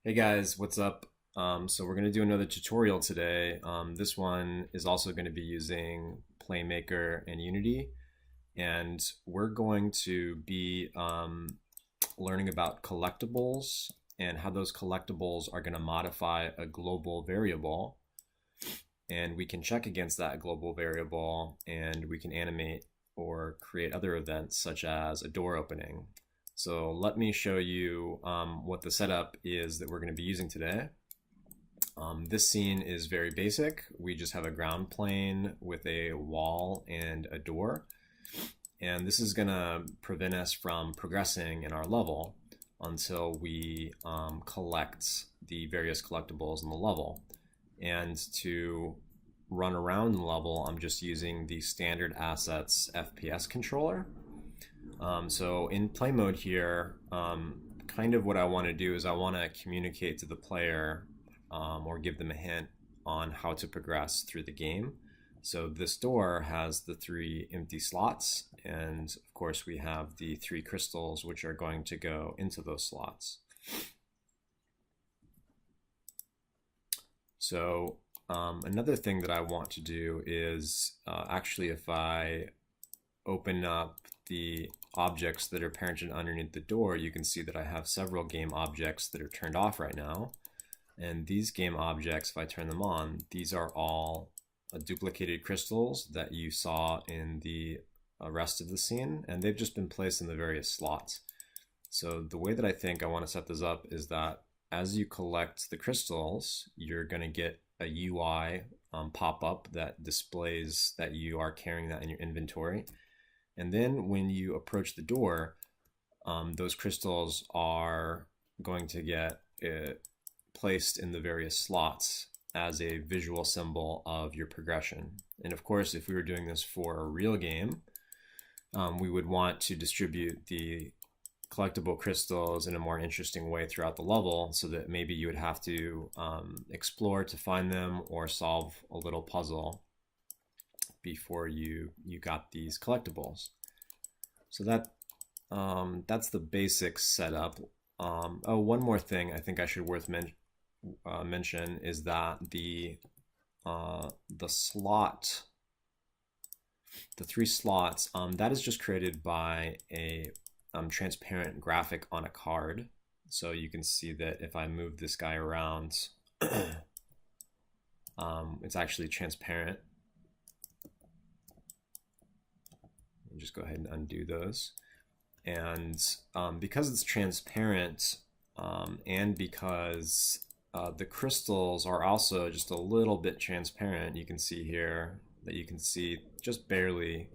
Hey guys, what's up? So we're going to do another tutorial today. This one is also going to be using Playmaker and Unity, and we're going to be learning about collectibles and how those collectibles are going to modify a global variable, and we can check against that global variable, and we can animate or create other events such as a door opening. So let me show you what the setup is that we're going to be using today. This scene is very basic. We just have a ground plane with a wall and a door. And this is going to prevent us from progressing in our level until we collect the various collectibles in the level. And to run around the level, I'm just using the standard assets FPS controller. So in play mode here, kind of what I want to do is I want to communicate to the player or give them a hint on how to progress through the game. So this door has the 3 empty slots, and of course we have the 3 crystals which are going to go into those slots. So another thing that I want to do is actually if I open up the objects that are parented underneath the door, you can see that I have several game objects that are turned off right now. And these game objects, if I turn them on, these are all duplicated crystals that you saw in the rest of the scene, and they've just been placed in the various slots. So the way that I think I want to set this up is that as you collect the crystals, you're going to get a UI pop up that displays that you are carrying that in your inventory. And then when you approach the door, those crystals are going to get placed in the various slots as a visual symbol of your progression. And of course, if we were doing this for a real game, we would want to distribute the collectible crystals in a more interesting way throughout the level so that maybe you would have to explore to find them or solve a little puzzle before you got these collectibles. So that's the basic setup. Oh, one more thing I think I should mention is that the slot, the 3 slots, that is just created by a transparent graphic on a card. So you can see that if I move this guy around, it's actually transparent. Just go ahead and undo those. And because it's transparent and because the crystals are also just a little bit transparent, you can see here that you can see just barely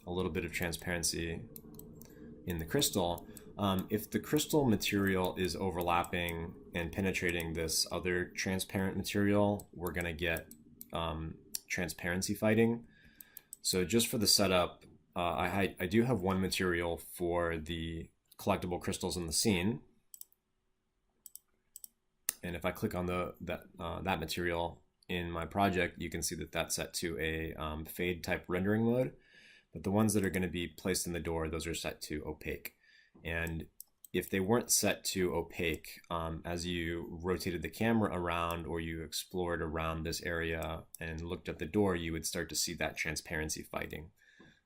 a little bit of transparency in the crystal. If the crystal material is overlapping and penetrating this other transparent material, we're going to get transparency fighting. So just for the setup, I do have one material for the collectible crystals in the scene. And if I click on that material in my project, you can see that that's set to a fade type rendering mode. But the ones that are going to be placed in the door, those are set to opaque. And if they weren't set to opaque, as you rotated the camera around or you explored around this area and looked at the door, you would start to see that transparency fighting.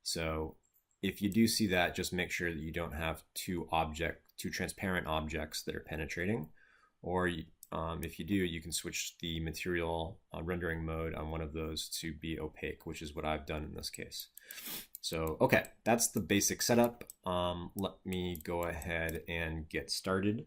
So if you do see that, just make sure that you don't have two transparent objects that are penetrating. Or if you do, you can switch the material rendering mode on one of those to be opaque, which is what I've done in this case. So, okay, that's the basic setup. Let me go ahead and get started.